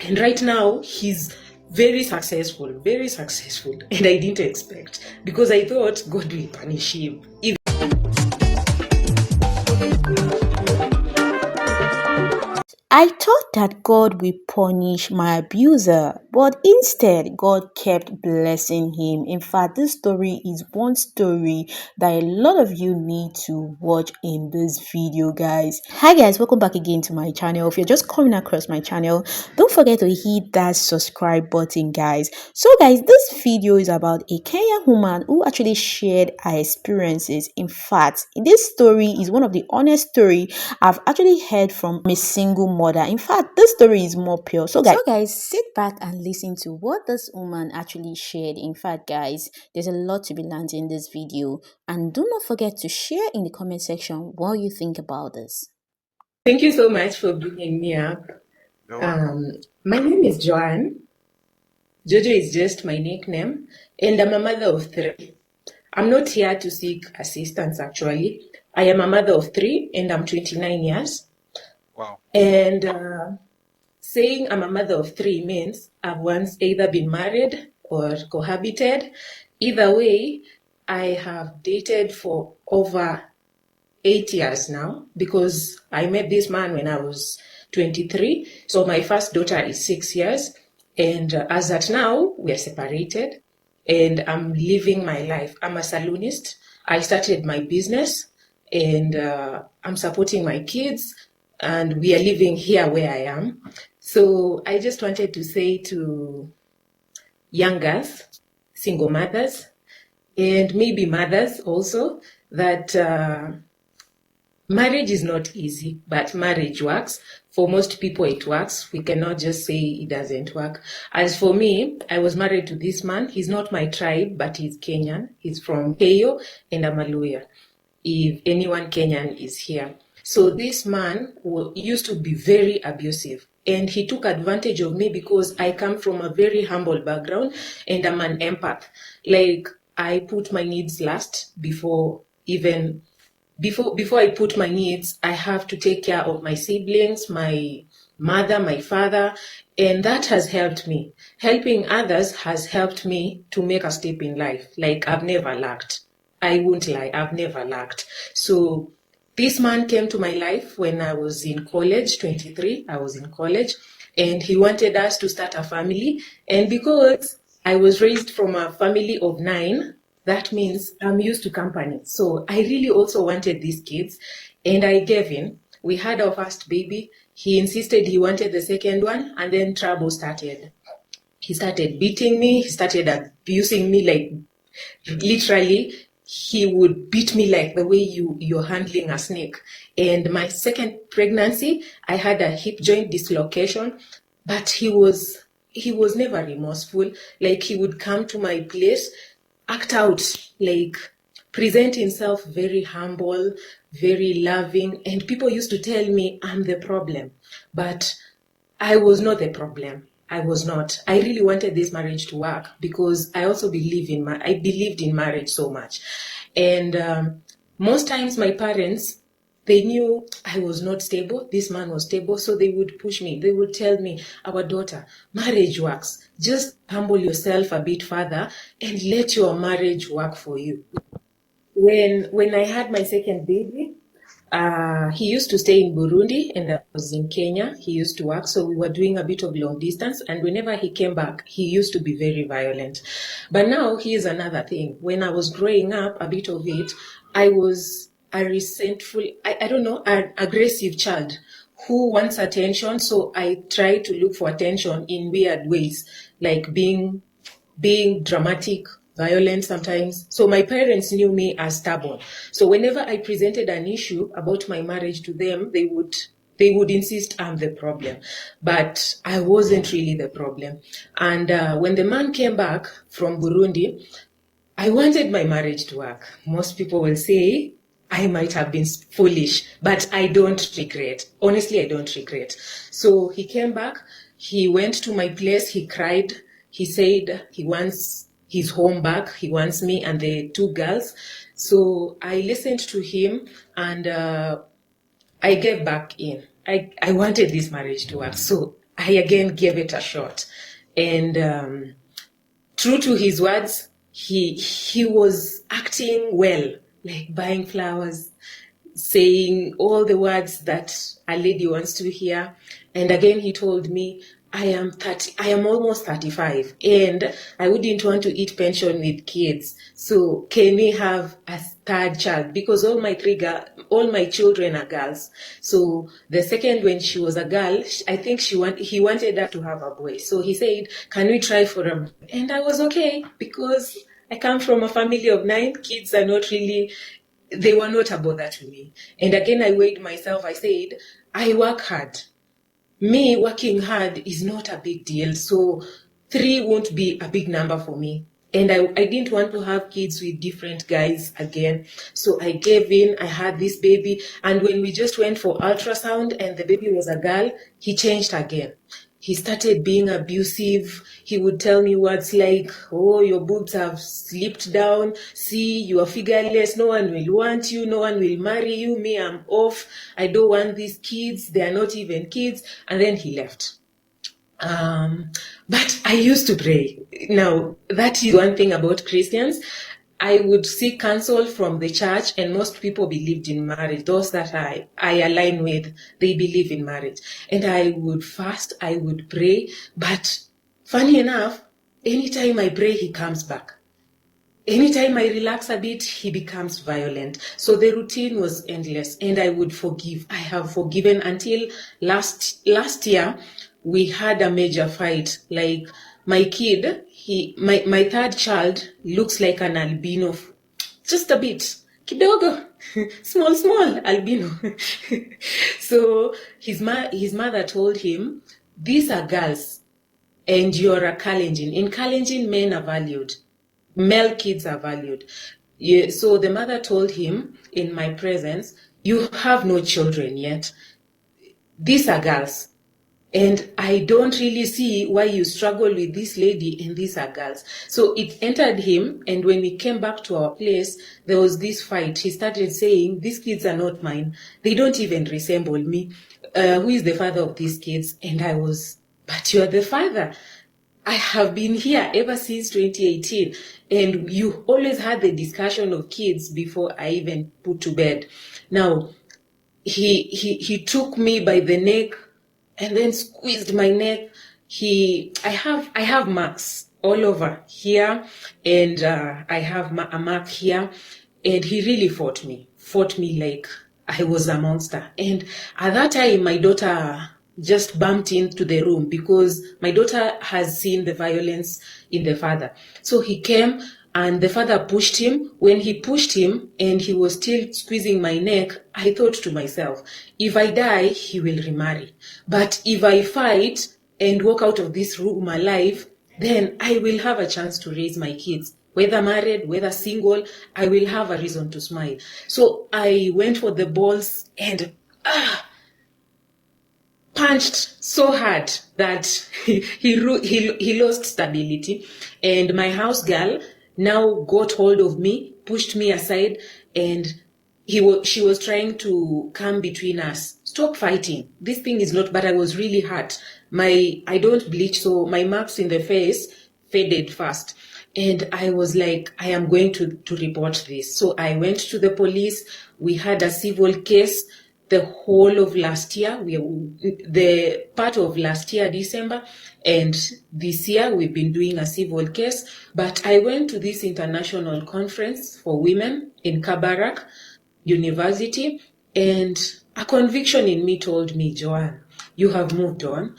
And right now, he's very successful, and I didn't expect, because I thought God will punish him. I thought that God will punish my abuser, but instead, God kept blessing him. In fact, this story is one story that a lot of you need to watch in this video, guys. Hi guys, welcome back again to my channel. If you're just coming across my channel, don't forget to hit that subscribe button, guys. So guys, this video is about a Kenyan woman who actually shared her experiences. In fact, this story is one of the honest story I've actually heard from a single mother. In fact, this story is more pure. So guys, sit back and listen to what this woman actually shared. In fact, guys, there's a lot to be learned in this video, and do not forget to share in the comment section what you think about this. Thank you so much for bringing me up. My name is Joanne. Jojo is just my nickname, and I'm a mother of 3. I'm not here to seek assistance, actually. I am a mother of 3, and I'm 29 years. Wow. And saying I'm a mother of 3 means I've once either been married or cohabited. Either way, I have dated for over 8 years now, because I met this man when I was 23. So my first daughter is 6 years. And as at now, we are separated. And I'm living my life. I'm a saloonist. I started my business, and I'm supporting my kids, and we are living here where I am. So I just wanted to say to young girls, single mothers, and maybe mothers also, that marriage is not easy, but marriage works. For most people, it works. We cannot just say it doesn't work. As for me, I was married to this man. He's not my tribe, but he's Kenyan. He's from Keyo, and I'm a lawyer, if anyone Kenyan is here. So this man used to be very abusive, and he took advantage of me because I come from a very humble background, and I'm an empath. Like, I put my needs last before I put my needs. I have to take care of my siblings, my mother, my father, and that has helped me. Helping others has helped me to make a step in life. Like, I've never lacked. I won't lie, I've never lacked. So this man came to my life when I was in college, 23, I was in college, and he wanted us to start a family. And because I was raised from a family of 9, that means I'm used to company. So I really also wanted these kids, and I gave in. We had our first baby. He insisted he wanted the second one, and then trouble started. He started beating me. He started abusing me, like, literally. He would beat me like the way you're handling a snake. And my second pregnancy, I had a hip joint dislocation, but he was never remorseful. Like, he would come to my place, act out, like, present himself very humble, very loving, and people used to tell me I'm the problem, but I was not the problem. I was not. I really wanted this marriage to work because I also believed in marriage so much. And most times my parents, they knew I was not stable. This man was stable, so they would push me. They would tell me, our daughter, marriage works. Just humble yourself a bit further and let your marriage work for you. When I had my second baby, he used to stay in Burundi and I was in Kenya. He used to work, so we were doing a bit of long distance. And whenever he came back, he used to be very violent. But now here's another thing. When I was growing up, a bit of it, I was a resentful, an aggressive child who wants attention. So I try to look for attention in weird ways, like being dramatic, violent sometimes. So my parents knew me as stubborn. So whenever I presented an issue about my marriage to them, they would insist I'm the problem. But I wasn't really the problem. And when the man came back from Burundi, I wanted my marriage to work. Most people will say I might have been foolish, but I don't regret. Honestly, I don't regret. So he came back, he went to my place, he cried. He said he wants his home back, he wants me and the 2 girls. So I listened to him, and I gave back in. I wanted this marriage to work, so I again gave it a shot. And true to his words, he was acting well, like buying flowers, saying all the words that a lady wants to hear. And again, he told me, I am almost 35 and I wouldn't want to eat pension with kids. So can we have a third child? Because all my children are girls. So the second, when she was a girl, I think he wanted her to have a boy. So he said, can we try for a boy? And I was okay, because I come from a family of 9. Kids are not really, they were not a bother to me. And again, I weighed myself. I said, I work hard. Me working hard is not a big deal. So 3 won't be a big number for me. And I didn't want to have kids with different guys again. So I gave in. I had this baby. And when we just went for ultrasound and the baby was a girl, he changed again. He started being abusive. He would tell me words like, oh, your boobs have slipped down. See, you are figureless. No one will want you. No one will marry you. Me, I'm off. I don't want these kids. They are not even kids. And then he left. But I used to pray. Now, that is one thing about Christians. I would seek counsel from the church, and most people believed in marriage. Those that I align with, they believe in marriage. And I would fast, I would pray. But funny enough, anytime I pray, he comes back. Anytime I relax a bit, he becomes violent. So the routine was endless, and I would forgive. I have forgiven until last year. We had a major fight. Like, my kid, my third child looks like an albino, just a bit, kidogo, small albino. So his mother told him, these are girls, and you're a Kalenjin. In Kalenjin, men are valued. Male kids are valued. Yeah, so the mother told him in my presence, you have no children yet. These are girls. And I don't really see why you struggle with this lady, and these are girls. So it entered him, and when we came back to our place, there was this fight. He started saying, these kids are not mine. They don't even resemble me. Who is the father of these kids? And I was, but you are the father. I have been here ever since 2018, and you always had the discussion of kids before I even put to bed. Now, he took me by the neck and then squeezed my neck. I have marks all over here, and I have a mark here, and he really fought me like I was a monster. And at that time, my daughter just bumped into the room, because my daughter has seen the violence in the father. So he came, and the father pushed him. When he pushed him and he was still squeezing my neck, I thought to myself, if I die, he will remarry. But if I fight and walk out of this room alive, then I will have a chance to raise my kids. Whether married, whether single, I will have a reason to smile. So I went for the balls and punched so hard that he lost stability. And my house girl now got hold of me, pushed me aside, and she was trying to come between us. Stop fighting. This thing is not, but I was really hurt. I don't bleach, so my marks in the face faded fast. And I was like, I am going to report this. So I went to the police. We had a civil case the whole of last year, the part of last year, December, and this year we've been doing a civil case. But I went to this international conference for women in Kabarak University, and a conviction in me told me, Joanne, you have moved on.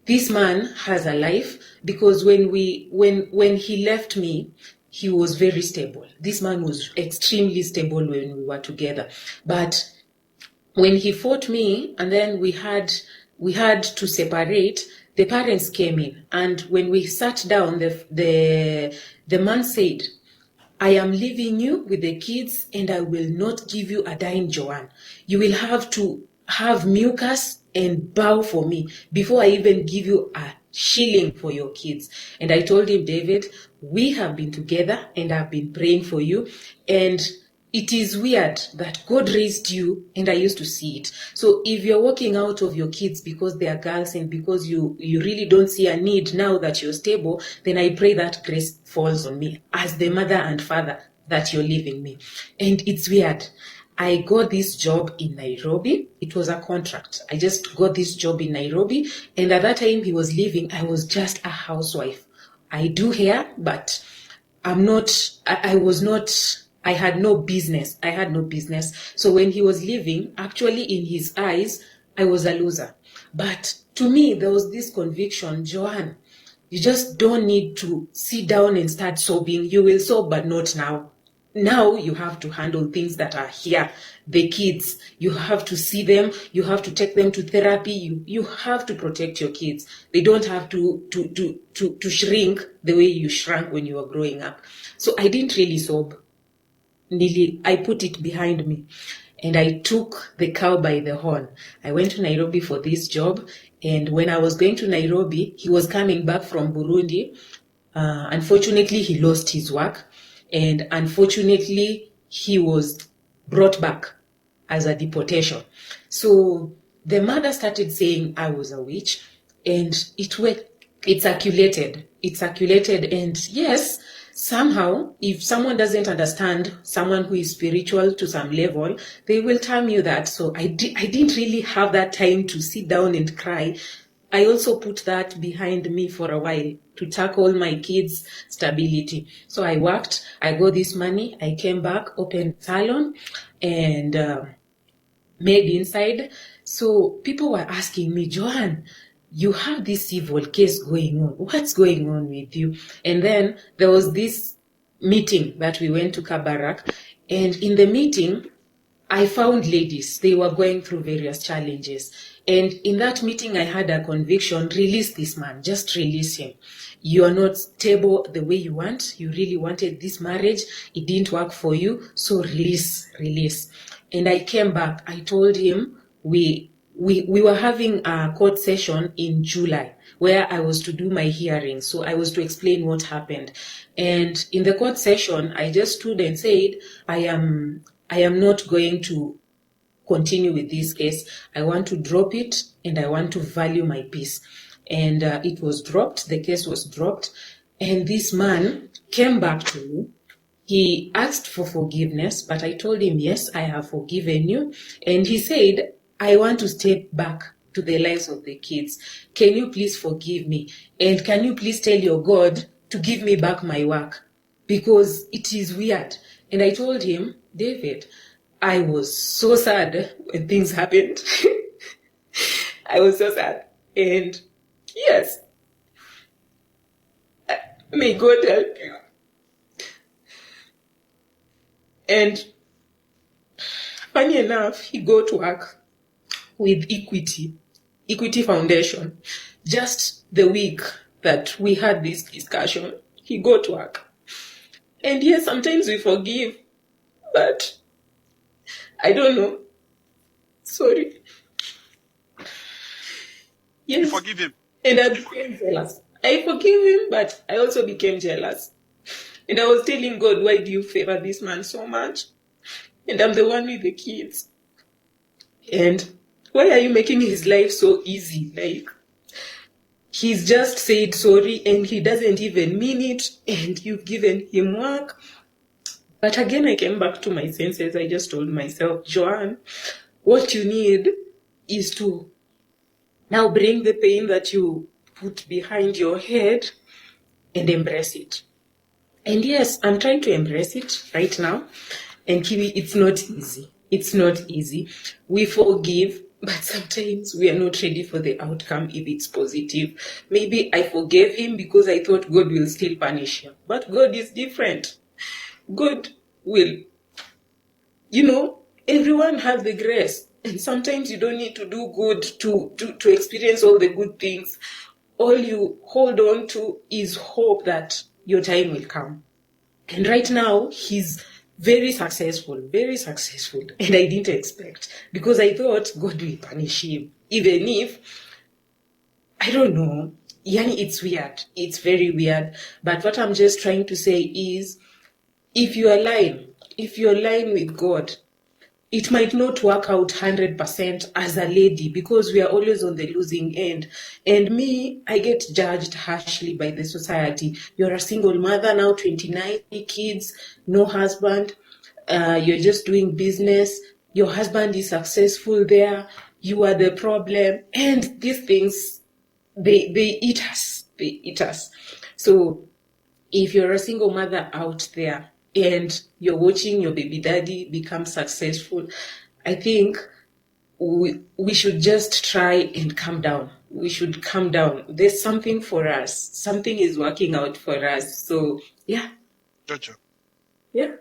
This man has a life, because when he left me, he was very stable. This man was extremely stable when we were together. But when he fought me, and then we had to separate, the parents came in, and when we sat down, the man said, I am leaving you with the kids, and I will not give you a dime, Joanne. You will have to have mucus and bow for me before I even give you a shilling for your kids. And I told him, David, we have been together, and I've been praying for you, and it is weird that God raised you, and I used to see it. So if you're walking out of your kids because they are girls and because you really don't see a need now that you're stable, then I pray that grace falls on me as the mother and father that you're leaving me. And it's weird. I got this job in Nairobi. It was a contract. I just got this job in Nairobi. And at that time he was leaving, I was just a housewife. I do hair, but I was not, I had no business. I had no business. So when he was leaving, actually in his eyes, I was a loser. But to me, there was this conviction, Joanne, you just don't need to sit down and start sobbing. You will sob, but not now. Now you have to handle things that are here. The kids, you have to see them, you have to take them to therapy, you have to protect your kids. They don't have to shrink the way you shrank when you were growing up. So I didn't really sob. I put it behind me and I took the cow by the horn. I went to Nairobi for this job, and when I was going to Nairobi, he was coming back from Burundi. Unfortunately, he lost his work, and unfortunately, he was brought back as a deportation. So the mother started saying I was a witch, and it circulated. It circulated, and yes, somehow, if someone doesn't understand someone who is spiritual to some level, they will tell you that. So I didn't really have that time to sit down and cry. I also put that behind me for a while to tackle my kids' stability. So I worked, I got this money, I came back, opened salon, and made inside. So people were asking me, Joanne, you have this civil case going on. What's going on with you? And then there was this meeting that we went to Kabarak. And in the meeting, I found ladies. They were going through various challenges. And in that meeting, I had a conviction, release this man, just release him. You are not stable the way you want. You really wanted this marriage. It didn't work for you. So release. And I came back. I told him we were having a court session in July where I was to do my hearing. So I was to explain what happened. And in the court session, I just stood and said, I am not going to continue with this case. I want to drop it, and I want to value my peace. And it was dropped. The case was dropped. And this man came back to me. He asked for forgiveness, but I told him, yes, I have forgiven you. And he said, I want to step back to the lives of the kids. Can you please forgive me? And can you please tell your God to give me back my work? Because it is weird. And I told him, David, I was so sad when things happened. I was so sad. And yes, may God help you. And funny enough, he go to work with Equity Foundation. Just the week that we had this discussion, he go to work. And yes, sometimes we forgive, but I don't know. Sorry. Yes. You forgive him. And I became jealous. I forgive him, but I also became jealous. And I was telling God, why do you favor this man so much? And I'm the one with the kids. And why are you making his life so easy? Like, he's just said sorry and he doesn't even mean it, and you've given him work. But again, I came back to my senses. I just told myself, Joanne, what you need is to now bring the pain that you put behind your head and embrace it. And yes, I'm trying to embrace it right now. And Kiwi, it's not easy. It's not easy. We forgive, but sometimes we are not ready for the outcome if it's positive. Maybe I forgave him because I thought God will still punish him. But God is different. God will, everyone has the grace. And sometimes you don't need to do good to experience all the good things. All you hold on to is hope that your time will come. And right now, he's very successful. And I didn't expect, because I thought God will punish him. Even if, I don't know, Yani, it's weird. It's very weird. But what I'm just trying to say is, if you are lying, if you're lying with God, it might not work out 100% as a lady, because we are always on the losing end. And me, I get judged harshly by the society. You're a single mother now, 29 kids, no husband. You're just doing business. Your husband is successful there. You are the problem. And these things, they eat us. They eat us. So if you're a single mother out there and you're watching your baby daddy become successful, I think we should just try and calm down. We should calm down. There's something for us. Something is working out for us. So, yeah. Jojo, Yeah.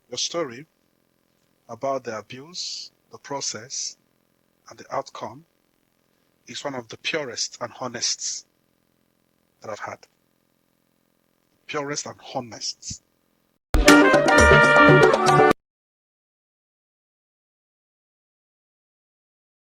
your story about the abuse, the process, and the outcome is one of the purest and honest that I've had. Purest and honest.